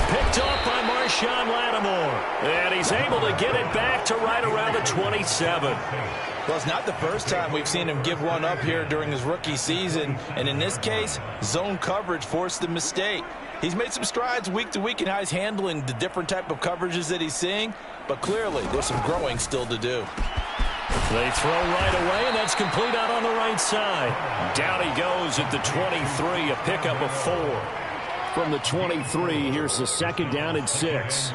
Picked off by Marshawn Lattimore. And he's able to get it back to right around the 27. Well, it's not the first time we've seen him give one up here during his rookie season. And in this case, zone coverage forced the mistake. He's made some strides week to week in how he's handling the different type of coverages that he's seeing. But clearly, there's some growing still to do. They throw right away, and that's complete out on the right side. Down he goes at the 23, a pickup of 4. From the 23, here's the 2nd down and 6.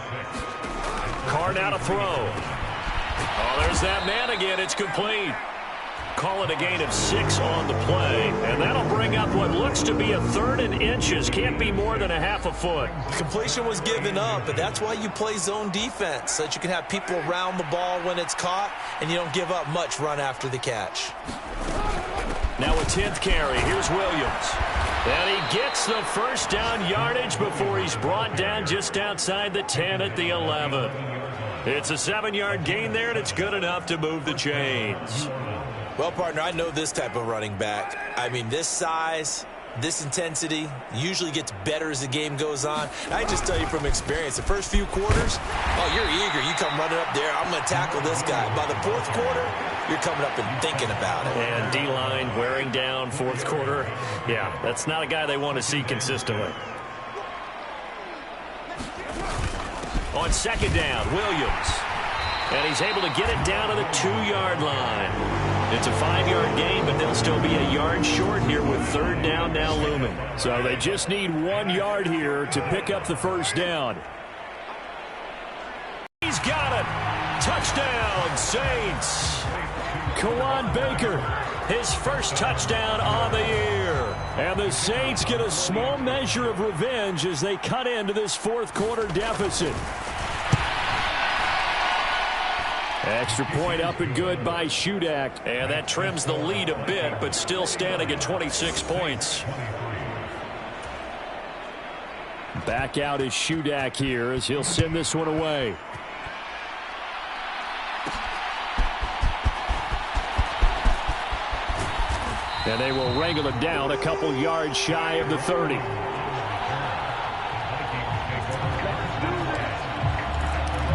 Carr now to throw. Oh, there's that man again. It's complete. Call it a gain of 6 on the play, and that'll bring up what looks to be a 3rd and inches. Can't be more than a half a foot. Completion was given up, but that's why you play zone defense, so that you can have people around the ball when it's caught, and you don't give up much run after the catch. Now a 10th carry. Here's Williams. And he gets the first down yardage before he's brought down just outside the 10 at the 11. It's a 7-yard gain there, and it's good enough to move the chains. Well, partner, I know this type of running back. I mean, this size, this intensity usually gets better as the game goes on. I just tell you from experience, the first few quarters, oh, you're eager. You come running up there, I'm going to tackle this guy. By the fourth quarter, you're coming up and thinking about it. And D-line wearing down fourth quarter. Yeah, that's not a guy they want to see consistently. On second down, Williams. And he's able to get it down to the 2-yard line. It's a 5-yard gain, but they'll still be a yard short here with third down now looming. So they just need 1 yard here to pick up the first down. He's got it. Touchdown, Saints. Kawan Baker, his first touchdown on the year. And the Saints get a small measure of revenge as they cut into this fourth quarter deficit. Extra point up and good by Shudak. And that trims the lead a bit, but still standing at 26 points. Back out is Shudak here as he'll send this one away. And they will wrangle it down a couple yards shy of the 30.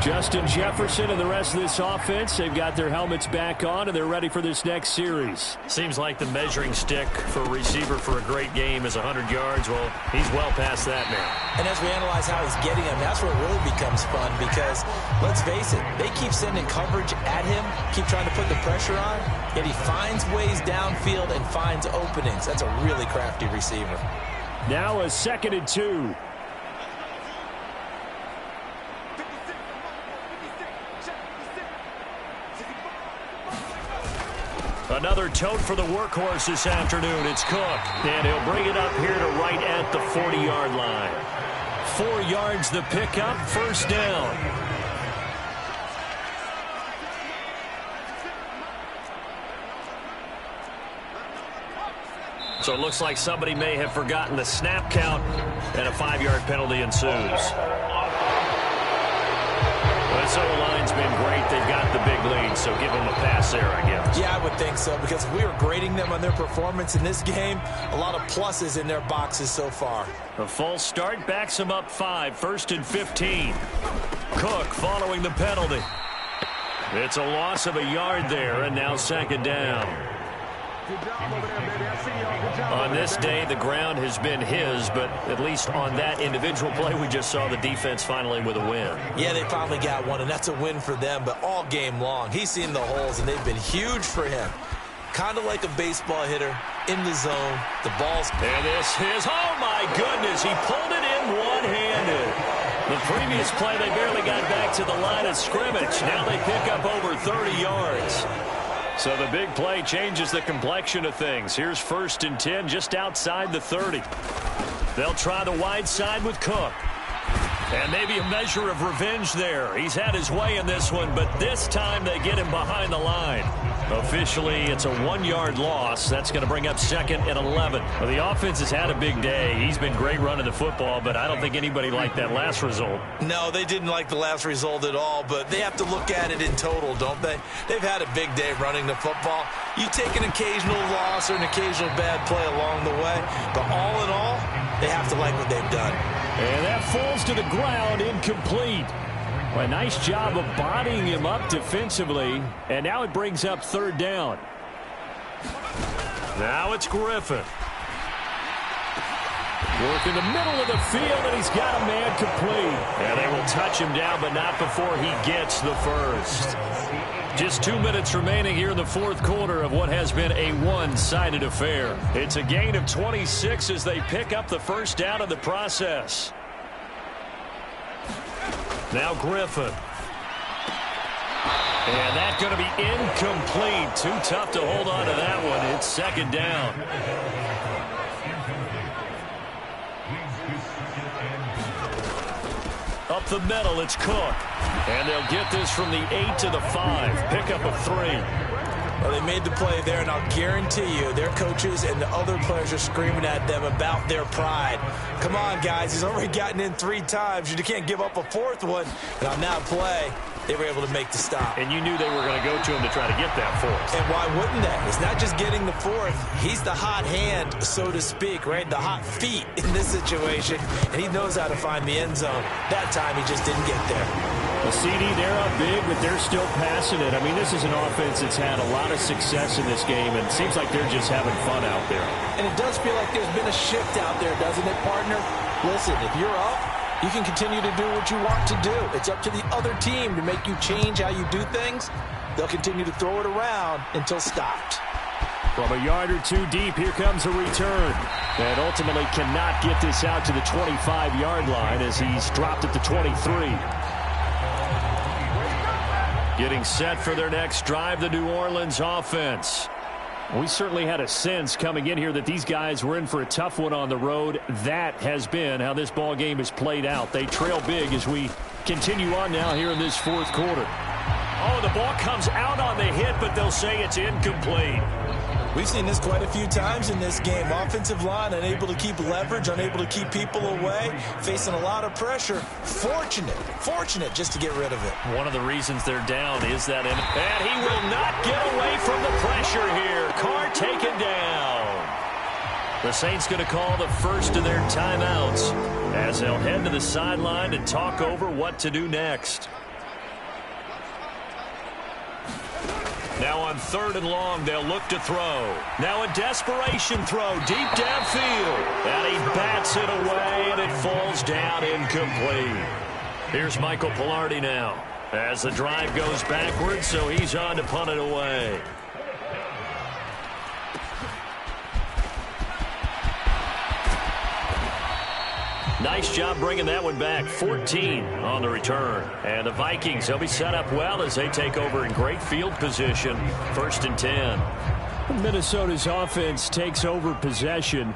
Justin Jefferson and the rest of this offense, they've got their helmets back on, and they're ready for this next series. Seems like the measuring stick for a receiver for a great game is 100 yards. Well, he's well past that now. And as we analyze how he's getting them, that's where it really becomes fun because, let's face it, they keep sending coverage at him, keep trying to put the pressure on, yet he finds ways downfield and finds openings. That's a really crafty receiver. Now a 2nd and 2. Another tote for the workhorse this afternoon. It's Cook. And he'll bring it up here to right at the 40-yard line. 4 yards the pickup, first down. So it looks like somebody may have forgotten the snap count, and a 5-yard penalty ensues. This O-line's been great. They've got the big lead, so give them a pass there, I guess. Yeah, I would think so, because if we were grading them on their performance in this game, a lot of pluses in their boxes so far. A false start backs them up 5, 1st and 15. Cook following the penalty. It's a loss of a yard there, and now 2nd down. On this day, the ground has been his, but at least on that individual play, we just saw the defense finally with a win. Yeah, they finally got one, and that's a win for them, but all game long, he's seen the holes, and they've been huge for him. Kind of like a baseball hitter in the zone. The ball's... And this is, oh my goodness, he pulled it in one-handed. The previous play, they barely got back to the line of scrimmage. Now they pick up over 30 yards. So the big play changes the complexion of things. Here's 1st and 10 just outside the 30. They'll try the wide side with Cook. And maybe a measure of revenge there. He's had his way in this one, but this time they get him behind the line. Officially, it's a 1-yard loss. That's going to bring up 2nd and 11. Well, the offense has had a big day. He's been great running the football, but I don't think anybody liked that last result. No, they didn't like the last result at all, but they have to look at it in total, don't they? They've had a big day running the football. You take an occasional loss or an occasional bad play along the way, but all in all, they have to like what they've done. And that falls to the ground, incomplete. A nice job of bodying him up defensively, and now it brings up 3rd down. Now it's Griffin. Work in the middle of the field, and he's got a man complete. And they will touch him down, but not before he gets the first. Just 2 minutes remaining here in the fourth quarter of what has been a one-sided affair. It's a gain of 26 as they pick up the first down in the process. Now Griffin. And that's going to be incomplete. Too tough to hold on to that one. It's 2nd down. Up the middle, it's Cook. And they'll get this from the 8 to the 5. Pickup of 3. Well, they made the play there, and I'll guarantee you their coaches and the other players are screaming at them about their pride. Come on, guys. He's already gotten in 3 times. You can't give up a 4th one. And on that play, they were able to make the stop. And you knew they were going to go to him to try to get that 4th. And why wouldn't they? It's not just getting the 4th. He's the hot hand, so to speak, right? The hot feet in this situation. And he knows how to find the end zone. That time, he just didn't get there. The CD, they're up big, but they're still passing it. I mean, this is an offense that's had a lot of success in this game, and it seems like they're just having fun out there. And it does feel like there's been a shift out there, doesn't it, partner? Listen, if you're up, you can continue to do what you want to do. It's up to the other team to make you change how you do things. They'll continue to throw it around until stopped. From a yard or 2 deep, here comes a return. And ultimately cannot get this out to the 25-yard line as he's dropped at the 23. Getting set for their next drive, the New Orleans offense. We certainly had a sense coming in here that these guys were in for a tough one on the road. That has been how this ball game has played out. They trail big as we continue on now here in this 4th quarter. Oh, the ball comes out on the hit, but they'll say it's incomplete. We've seen this quite a few times in this game. Offensive line unable to keep leverage, unable to keep people away, facing a lot of pressure. Fortunate just to get rid of it. One of the reasons they're down is that, and he will not get away from the pressure here. Carr taken down. The Saints going to call the first of their timeouts as they'll head to the sideline and talk over what to do next. Now on 3rd and long, they'll look to throw. Now a desperation throw deep downfield. And he bats it away, and it falls down incomplete. Here's Michael Pilardi now as the drive goes backwards, so he's on to punt it away. Nice job bringing that one back. 14 on the return. And the Vikings, they'll be set up well as they take over in great field position. 1st and 10. Minnesota's offense takes over possession.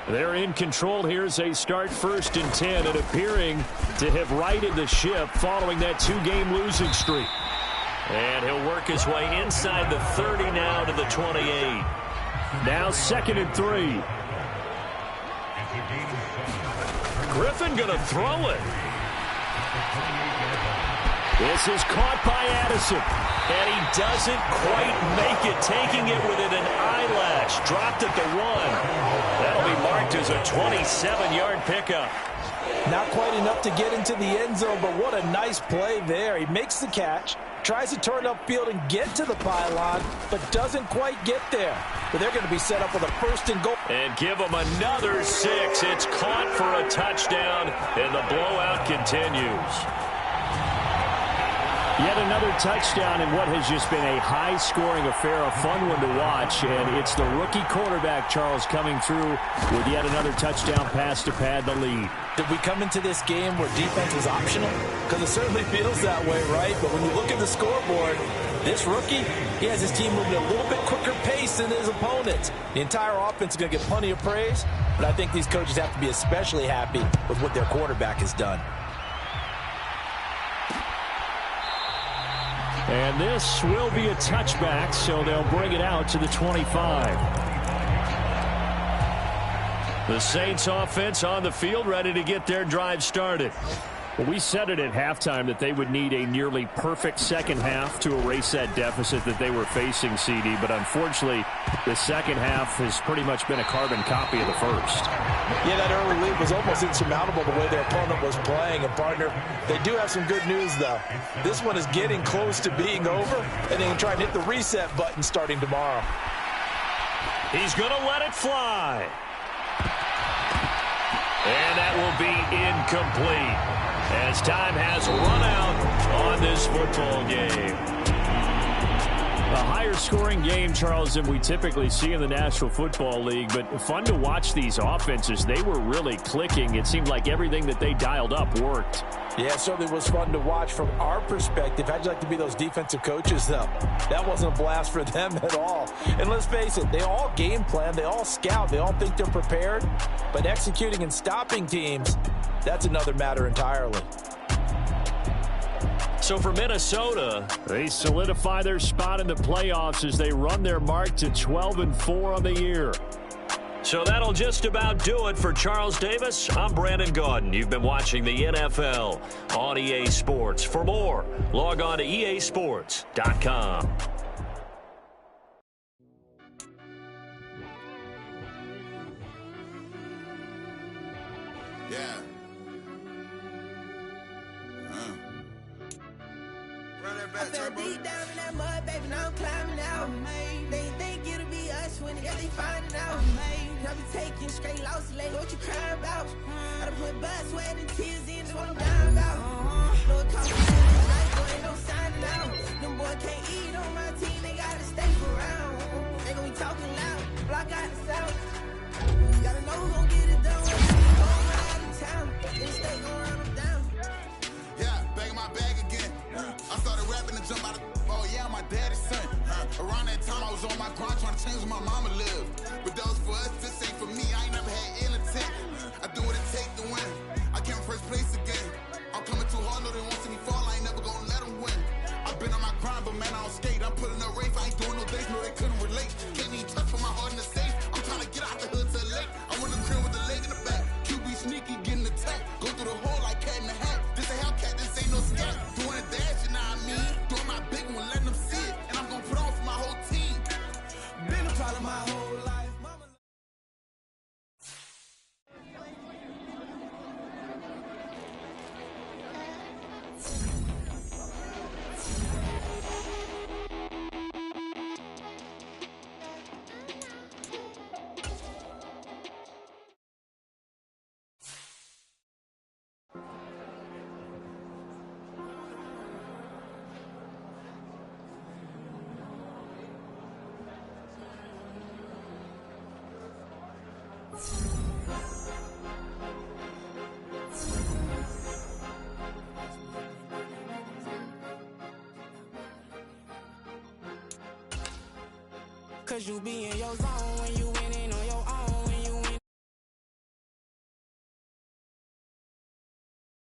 They're in control here as they start 1st and 10 and appearing to have righted the ship following that 2-game losing streak. And he'll work his way inside the 30 now to the 28. Now 2nd and 3. Griffin going to throw it. This is caught by Addison. And he doesn't quite make it, taking it within an eyelash. Dropped at the 1. That'll be marked as a 27-yard pickup. Not quite enough to get into the end zone, but what a nice play there. He makes the catch, tries to turn upfield and get to the pylon, but doesn't quite get there. But they're going to be set up with a 1st and goal. And give them another 6. It's caught for a touchdown, and the blowout continues. Yet another touchdown in what has just been a high-scoring affair, a fun one to watch. And it's the rookie quarterback, Charles, coming through with yet another touchdown pass to pad the lead. Did we come into this game where defense was optional? Because it certainly feels that way, right? But when you look at the scoreboard, this rookie, he has his team moving at a little bit quicker pace than his opponents. The entire offense is going to get plenty of praise, but I think these coaches have to be especially happy with what their quarterback has done. And this will be a touchback, so they'll bring it out to the 25. The Saints offense on the field, ready to get their drive started. Well, we said it at halftime that they would need a nearly perfect second half to erase that deficit that they were facing, CD. But unfortunately, the second half has pretty much been a carbon copy of the first. Yeah, that early lead was almost insurmountable the way their opponent was playing. And, partner, they do have some good news, though. This one is getting close to being over, and they can try and hit the reset button starting tomorrow. He's going to let it fly. And that will be incomplete as time has run out on this football game. A higher scoring game, Charles, than we typically see in the National Football League, but fun to watch these offenses. They were really clicking. It seemed like everything that they dialed up worked. Yeah, it certainly was fun to watch from our perspective. How'd you like to be those defensive coaches, though? That wasn't a blast for them at all. And let's face it, they all game plan, they all scout, they all think they're prepared. But executing and stopping teams, that's another matter entirely. So for Minnesota, they solidify their spot in the playoffs as they run their mark to 12-4 on the year. So that'll just about do it for Charles Davis. I'm Brandon Gaudin. You've been watching the NFL on EA Sports. For more, log on to easports.com. Yeah. I fell deep down in that mud, baby, now I'm climbing out. They think it'll be us when they find it out. I be taking straight losses, like what you crying about? I done put blood, sweat, and tears in, that's what I'm dying about. No, it costs me night, boy, ain't no signing out. Them boy can't eat on my team, they gotta stay around. They gon' be talking loud, block out the south. Gotta know who gon' get it done. Going out of town, then stay gon' run them down. Yeah, back in my bag again. I started rapping and jump out of, oh yeah, I'm my daddy's son. Around that time I was on my grind trying to change where my mama lived. But that was for us, this ain't for me. I ain't never had ill intent. I do what it take to win. I came first place again. I'm coming too hard, no they won't see me fall. I ain't never gonna let them win. I've been on my grind, but man, I don't skate. I'm putting up race, I ain't doing no days, no they couldn't relate. Can't even touch for my heart in the safe. I'm trying to get out the hood to the lake. I'm on the crib with the leg in the back. QB sneaky, getting attacked. Go through the hole like cat in the hat. This a Hellcat, this ain't no scat. Doing a dash, you know what I mean? Doing my big one, letting them see it. And I'm gonna put on for my whole team. Been a problem my whole life. Mama. Cause you be in your zone when you in